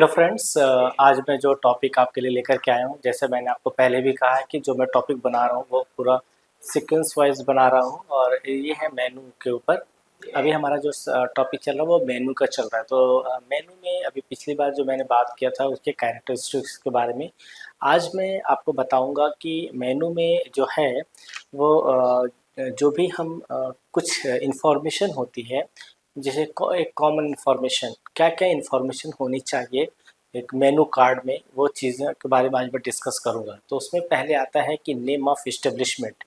Hello friends, आज मैं जो टॉपिक आपके लिए लेकर के आया हूँ, जैसे मैंने आपको पहले भी कहा है कि जो मैं टॉपिक बना रहा हूँ वो पूरा सीक्वेंस वाइज बना रहा हूँ और ये है मेनू के ऊपर। अभी हमारा जो टॉपिक चल रहा है वो मेनू का चल रहा है। तो मेनू में अभी पिछली बार जो मैंने बात किया था उसके कैरेक्टरिस्टिक्स के बारे में, आज मैं आपको बताऊँगा कि मेनू में जो है वो जो भी हम कुछ इंफॉर्मेशन होती है, जैसे एक कॉमन इंफॉर्मेशन, क्या क्या इंफॉर्मेशन होनी चाहिए एक मेनू कार्ड में, वो चीज़ें के बारे में आज मैं डिस्कस करूँगा। तो उसमें पहले आता है कि नेम ऑफ इस्टेब्लिशमेंट,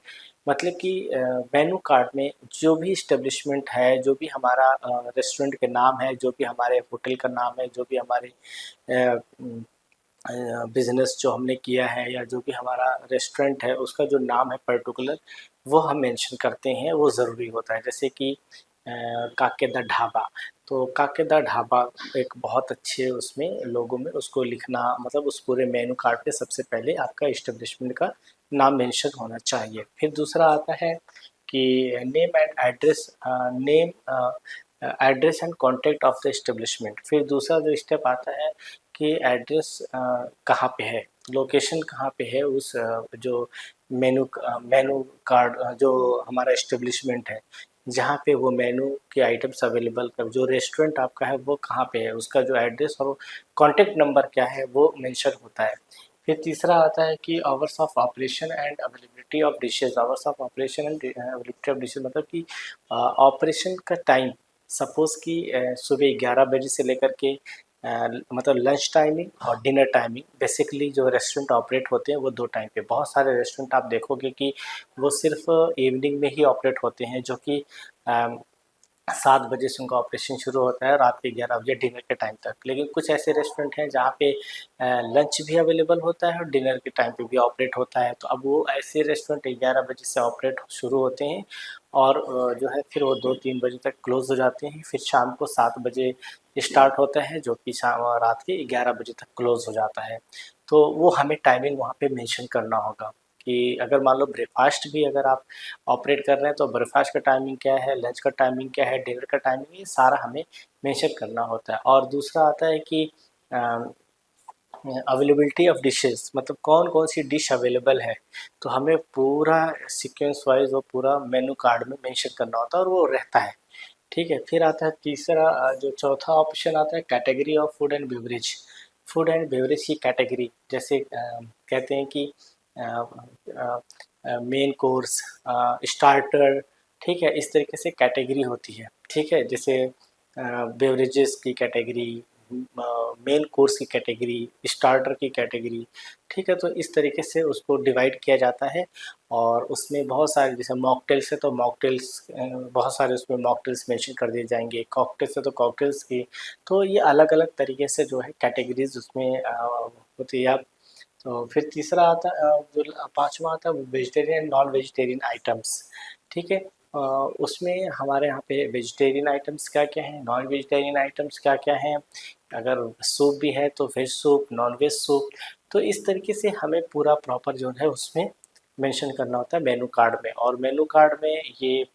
मतलब कि मेनू कार्ड में जो भी इस्टेब्लिशमेंट है, जो भी हमारा रेस्टोरेंट के नाम है, जो भी हमारे होटल का नाम है, जो भी हमारे बिज़नेस जो हमने किया है या जो भी हमारा रेस्टोरेंट है उसका जो नाम है पर्टिकुलर, वो हम मेंशन करते हैं, वो ज़रूरी होता है। जैसे कि काके दा ढाबा, तो काके दा ढाबा एक बहुत अच्छे उसमें लोगों में उसको लिखना, मतलब उस पूरे मेनू कार्ड पे सबसे पहले आपका इस्टेब्लिशमेंट का नाम मेंशन होना चाहिए। फिर दूसरा आता है कि name and address, name address and contact of the establishment. फिर दूसरा जो स्टेप आता है कि एड्रेस कहाँ पे है, लोकेशन कहाँ पे है उस जो मेनू कार्ड जो हमारा इस्टेब्लिशमेंट है, जहाँ पे वो मेनू के आइटम्स अवेलेबल कर, जो रेस्टोरेंट आपका है वो कहाँ पे है, उसका जो एड्रेस और कॉन्टैक्ट नंबर क्या है वो मेंशन होता है। फिर तीसरा आता है कि hours of operation and availability of dishes. Hours of operation and availability of dishes मतलब कि ऑपरेशन का टाइम, सपोज़ कि सुबह 11 बजे से लेकर के मतलब लंच टाइमिंग और डिनर टाइमिंग, बेसिकली जो रेस्टोरेंट ऑपरेट होते हैं वो 2 टाइम पे। बहुत सारे रेस्टोरेंट आप देखोगे कि वो सिर्फ इवनिंग में ही ऑपरेट होते हैं, जो कि 7 बजे से उनका ऑपरेशन शुरू होता है, रात के 11 बजे डिनर के टाइम तक। लेकिन कुछ ऐसे रेस्टोरेंट हैं जहाँ पे लंच भी अवेलेबल होता है और डिनर के टाइम पे भी ऑपरेट होता है। तो अब वो ऐसे रेस्टोरेंट 11 बजे से ऑपरेट शुरू होते हैं और जो है फिर वो 2-3 बजे तक क्लोज़ हो जाते हैं। फिर शाम को 7 बजे स्टार्ट होता है, जो कि रात के 11 बजे तक क्लोज़ हो जाता है। तो वो हमें टाइमिंग वहाँ पे मेंशन करना होगा कि अगर मान लो ब्रेकफ़ास्ट भी अगर आप ऑपरेट कर रहे हैं तो ब्रेकफ़ास्ट का टाइमिंग क्या है, लंच का टाइमिंग क्या है, डिनर का टाइमिंग, ये सारा हमें मेंशन करना होता है। और दूसरा आता है कि अवेलेबिलिटी ऑफ डिशेस, मतलब कौन कौन सी डिश अवेलेबल है, तो हमें पूरा सीक्वेंस वाइज वो पूरा मेनू कार्ड में मेंशन करना होता है और वो रहता है। ठीक है। फिर आता है तीसरा, जो चौथा ऑप्शन आता है category of food and beverage. Food and beverage की कैटेगरी, जैसे कहते हैं कि मेन कोर्स, स्टार्टर, ठीक है, इस तरीके से कैटेगरी होती है। ठीक है, जैसे बेवरेजेस की कैटेगरी, मेन कोर्स की कैटेगरी, स्टार्टर की कैटेगरी। ठीक है, तो इस तरीके से उसको डिवाइड किया जाता है और उसमें बहुत सारे, जैसे मॉकटेल्स है तो मॉकटेल्स, बहुत सारे उसमें मॉकटेल्स मेंशन कर दिए जाएंगे। कॉकटेल्स है तो कॉकटेल्स की, तो ये अलग अलग तरीके से जो है कैटेगरीज उसमें होती है। तो फिर तीसरा आता जो पांचवा आता है वो वेजिटेरियन नॉन वेजिटेरियन आइटम्स। ठीक है, उसमें हमारे यहाँ पे वेजिटेरियन आइटम्स क्या क्या हैं, नॉन वेजिटेरियन आइटम्स क्या क्या हैं, अगर सूप भी है तो veg soup, non veg soup. तो इस तरीके से हमें पूरा प्रॉपर जो है उसमें मेंशन करना होता है मेनू कार्ड में। और मेनू कार्ड में ये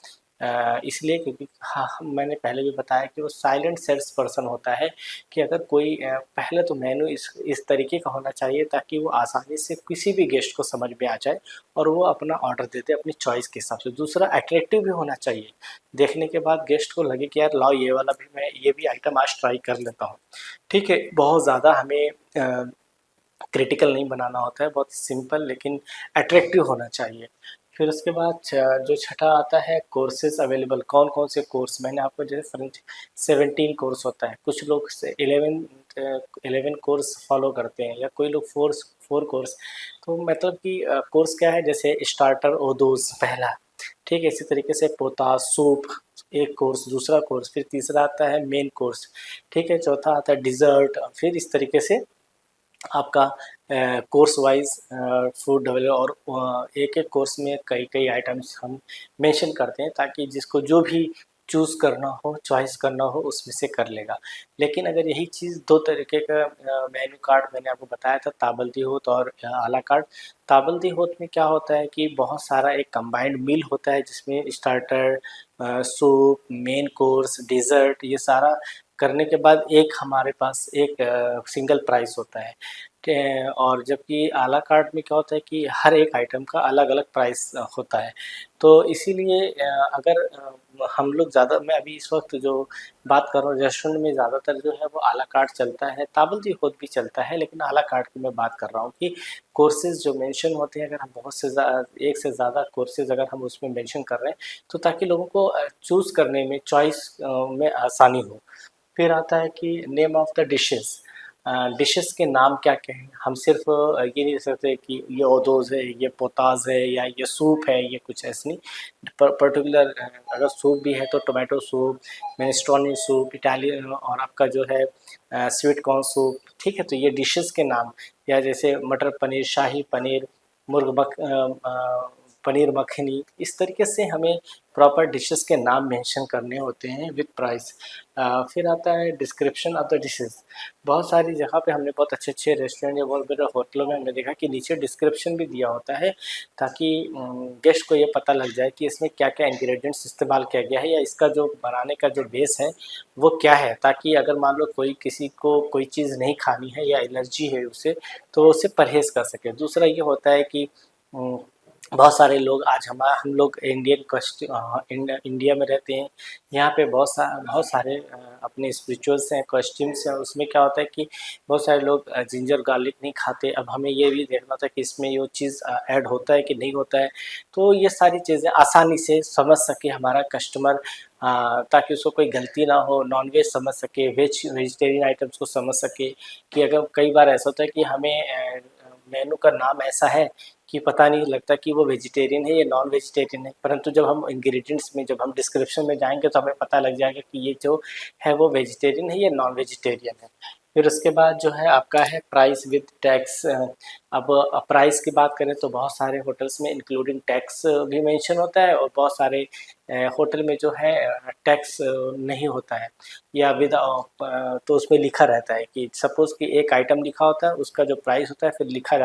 इसलिए क्योंकि हाँ, मैंने पहले भी बताया कि वो साइलेंट सेल्स पर्सन होता है, कि अगर कोई पहले तो मेनू इस तरीके का होना चाहिए ताकि वो आसानी से किसी भी गेस्ट को समझ में आ जाए और वो अपना ऑर्डर देते अपनी चॉइस के हिसाब से। दूसरा अट्रैक्टिव भी होना चाहिए, देखने के बाद गेस्ट को लगे कि यार लाओ ये वाला भी, मैं ये भी आइटम आज ट्राई कर लेता हूँ। ठीक है, बहुत ज़्यादा हमें क्रिटिकल नहीं बनाना होता है, बहुत सिंपल लेकिन अट्रैक्टिव होना चाहिए। फिर उसके बाद जो छठा आता है कोर्सेज अवेलेबल, कौन कौन से कोर्स, मैंने आपको जैसे फ्रेंच 17 कोर्स होता है, कुछ लोग से 11 कोर्स फॉलो करते हैं या कोई लोग 4 कोर्स। तो मतलब कि कोर्स क्या है, जैसे स्टार्टर ओदोस पहला, ठीक है, इसी तरीके से पोता सूप एक कोर्स, दूसरा कोर्स, फिर तीसरा आता है मेन कोर्स, ठीक है, चौथा आता है डिज़र्ट, फिर इस तरीके से आपका कोर्स वाइज फूड डेवलप। और एक एक कोर्स में कई कई आइटम्स हम मेंशन करते हैं ताकि जिसको जो भी चूज़ करना हो, चॉइस करना हो, उसमें से कर लेगा। लेकिन अगर यही चीज़ 2 तरीके का मेन्यू कार्ड मैंने आपको बताया था, ताबलती होत और आ ला कार्ट। ताबलती होत में क्या होता है कि बहुत सारा एक कंबाइंड मील होता है जिसमें starter, soup, main course, dessert ये सारा करने के बाद एक हमारे पास एक सिंगल प्राइस होता है। और जबकि आ ला कार्ट में क्या होता है कि हर एक आइटम का अलग-अलग प्राइस होता है। तो इसीलिए अगर हम लोग ज़्यादा मैं अभी इस वक़्त जो बात कर रहा हूँ रेस्टोरेंट में ज़्यादातर जो है वो आ ला कार्ट चलता है, ताबलती होत भी चलता है, लेकिन आ ला कार्ट की मैं बात कर रहा हूँ कि कोर्सेज़ जो मेंशन होते हैं, अगर हम बहुत से एक से ज़्यादा कोर्सेज़ अगर हम उसमें मेंशन कर रहे हैं, तो ताकि लोगों को चूज़ करने में, चॉइस में आसानी हो। फिर आता है कि name of the dishes. Dishes के नाम क्या क्या हैं, हम सिर्फ ये नहीं कह सकते कि ये ओदोज है, ये पोताज है, या ये सूप है, ये कुछ ऐसे नहीं। पर्टिकुलर अगर सूप भी है तो टोमेटो सूप, मिनेस्ट्रोनी सूप, इटालियन, और आपका जो है स्वीट कॉर्न सूप, ठीक है। तो ये डिशेस के नाम, या जैसे मटर पनीर, शाही पनीर, पनीर मखनी, इस तरीके से हमें प्रॉपर डिशेस के नाम मेंशन करने होते हैं विद प्राइस। फिर आता है डिस्क्रिप्शन ऑफ द डिशेस। बहुत सारी जगह पे हमने बहुत अच्छे-अच्छे रेस्टोरेंट या बहुत बड़े होटलों में हमने देखा कि नीचे डिस्क्रिप्शन भी दिया होता है, ताकि गेस्ट को ये पता लग जाए कि इसमें क्या-क्या इंग्रेडिएंट्स इस्तेमाल किया गया है, या इसका जो बनाने का जो बेस है वो क्या है, ताकि अगर मान लो कोई किसी को कोई चीज़ नहीं खानी है या एलर्जी है उसे, तो वो उससे परहेज़ कर सके। दूसरा ये होता है कि उम, बहुत सारे लोग आज हम लोग इंडिया में रहते हैं। यहाँ पे बहुत सारे अपने स्पिरिचुअल्स हैं, कॉस्ट्यूम्स हैं। उसमें क्या होता है कि बहुत सारे लोग जिंजर गार्लिक नहीं खाते। अब हमें ये भी देखना था कि इसमें ये चीज़ ऐड होता है कि नहीं होता है। तो ये सारी चीज़ें आसानी से समझ सके हमारा कस्टमर, ताकि उसको कोई गलती ना हो, नॉन-वेज समझ सके, वेजिटेरियन आइटम्स को समझ सके। कि अगर कई बार ऐसा होता है कि हमें मेनू का नाम ऐसा है कि पता नहीं लगता कि वो वेजिटेरियन है या नॉन वेजिटेरियन है, परंतु जब हम इंग्रेडिएंट्स में, जब हम डिस्क्रिप्शन में जाएंगे तो हमें पता लग जाएगा कि ये जो है वो वेजिटेरियन है या नॉन वेजिटेरियन है। फिर उसके बाद जो है आपका है प्राइस विद टैक्स। अब प्राइस की बात करें तो बहुत सारे होटल्स में इंक्लूडिंग टैक्स भी मेंशन होता है, और बहुत सारे होटल में जो है टैक्स नहीं होता है, या विद तो उसमें लिखा रहता है कि सपोज़ कि एक आइटम लिखा होता है, उसका जो प्राइस होता है फिर लिखा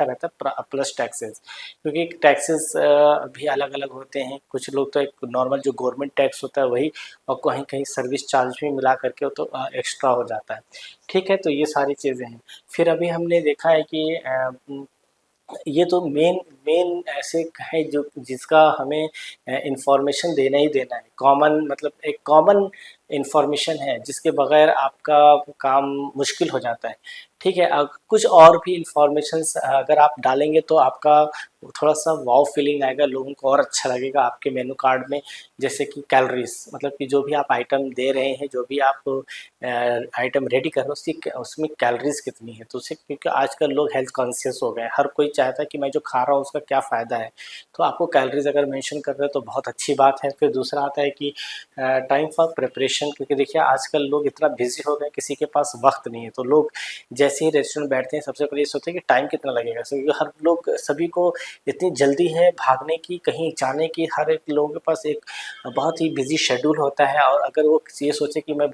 रहता है प्लस टैक्सेस। क्योंकि टैक्सेस भी अलग-अलग होते हैं। कुछ लोग तो एक नॉर्मल जो गवर्नमेंट टैक्स होता है वही, और कहीं-कहीं सर्विस चार्ज भी मिला करके तो एक्स्ट्रा हो जाता है। ठीक है, तो ये सारी चीज़ें हैं। फिर अभी हमने देखा है कि ये तो मेन मेन ऐसे है जो जिसका हमें इंफॉर्मेशन देना ही देना है। कॉमन मतलब एक कॉमन इंफॉर्मेशन है जिसके बगैर आपका काम मुश्किल हो जाता है। ठीक है, कुछ और भी इंफॉर्मेशंस अगर आप डालेंगे तो आपका थोड़ा सा वाव फीलिंग आएगा, लोगों को और अच्छा लगेगा आपके मेनू कार्ड में। जैसे कि कैलोरीज, मतलब कि जो भी आप आइटम दे रहे हैं, जो भी आप आइटम रेडी कर रहे हो, उसमें कैलोरीज कितनी है। तो उससे, क्योंकि आजकल लोग हेल्थ कॉन्शियस हो गए हैं, हर कोई चाहता है कि मैं जो खा रहा हूँ उसका क्या फ़ायदा है। तो आपको कैलोरीज अगर मेंशन कर रहे हो तो बहुत अच्छी बात है। फिर दूसरा आता है कि टाइम फॉर प्रिपरेशन, क्योंकि देखिए आजकल लोग इतना बिजी हो गए, किसी के पास वक्त नहीं है। तो लोग जैसे ही रेस्टोरेंट बैठते हैं सबसे पहले ये सोचते हैं कि टाइम कितना लगेगा, क्योंकि हर लोग, सभी को इतनी जल्दी है भागने की, कहीं जाने की, हर एक लोगों के पास एक बहुत ही बिजी शेड्यूल होता है। और अगर वो ये सोचे कि मैं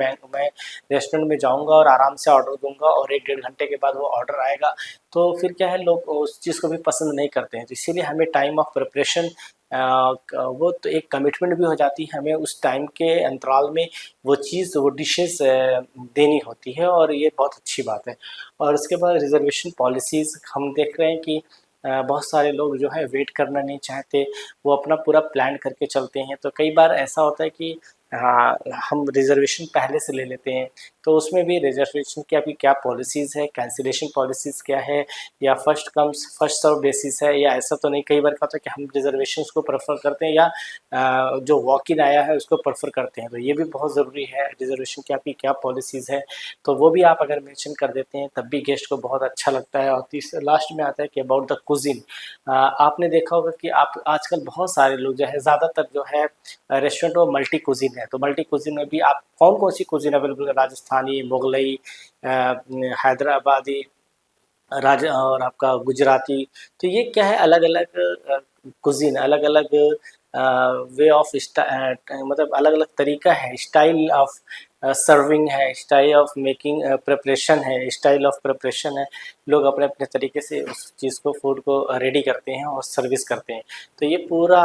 रेस्टोरेंट में जाऊँगा और आराम से ऑर्डर दूँगा और 1 डेढ़ घंटे के बाद वो ऑर्डर आएगा, तो फिर क्या है, लोग उस चीज़ को भी पसंद नहीं करते हैं। तो इसीलिए हमें टाइम ऑफ प्रिपरेशन, वो तो एक कमिटमेंट भी हो जाती है, हमें उस टाइम के अंतराल में वो चीज़, वो डिशेज़ देनी होती है, और ये बहुत अच्छी बात है। और उसके बाद रिज़र्वेशन पॉलिसीज़ हम देख रहे हैं कि बहुत सारे लोग जो है वेट करना नहीं चाहते, वो अपना पूरा प्लान करके चलते हैं। तो कई बार ऐसा होता है कि हाँ, हम रिज़र्वेशन पहले से ले लेते हैं, तो उसमें भी रिज़र्वेशन की अभी क्या पॉलिसीज़ है, कैंसिलेशन पॉलिसीज़ क्या है, या first comes first serve basis है, या ऐसा तो नहीं। कई बार क्या होता है कि हम रिज़र्वेशंस को प्रेफ़र करते हैं, या जो वॉक इन आया है उसको प्रेफ़र करते हैं। तो ये भी बहुत ज़रूरी है, रिज़र्वेशन की आपकी क्या पॉलिसीज़ है, तो वो भी आप अगर मेंशन कर देते हैं तब भी गेस्ट को बहुत अच्छा लगता है। और लास्ट में आता है कि अबाउट द कुज़ीन। आपने देखा होगा कि आप आजकल बहुत सारे लोग जो है, ज़्यादातर जो है रेस्टोरेंट वो मल्टी कुज़ीन है। तो मल्टी कुज़ीन में भी आप कौन-कौन सी कुज़ीन अवेलेबल है? राजस्थानी, मुगलई, हैदराबादी, और आपका गुजराती। तो ये क्या है, अलग-अलग कुज़ीन, अलग-अलग वे ऑफ मतलब अलग अलग तरीका है, स्टाइल ऑफ सर्विंग है, स्टाइल ऑफ मेकिंग प्रिपरेशन है, स्टाइल ऑफ प्रिपरेशन है। लोग अपने अपने तरीके से उस चीज़ को, फूड को रेडी करते हैं और सर्विस करते हैं। तो ये पूरा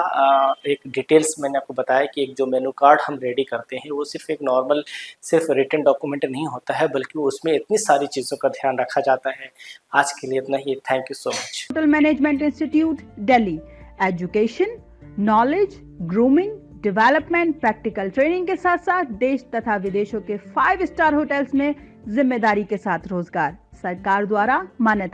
एक डिटेल्स मैंने आपको बताया कि एक जो मेनू कार्ड हम रेडी करते हैं वो सिर्फ एक नॉर्मल सिर्फ रिटन डॉक्यूमेंट नहीं होता है, बल्कि उसमें इतनी सारी चीज़ों का ध्यान रखा जाता है। आज के लिए इतना ही। Thank you so much. Hotel management institute Delhi, education, knowledge, grooming, development, practical training के साथ साथ देश तथा विदेशों के 5 स्टार होटल्स में जिम्मेदारी के साथ रोजगार, सरकार द्वारा मान्यता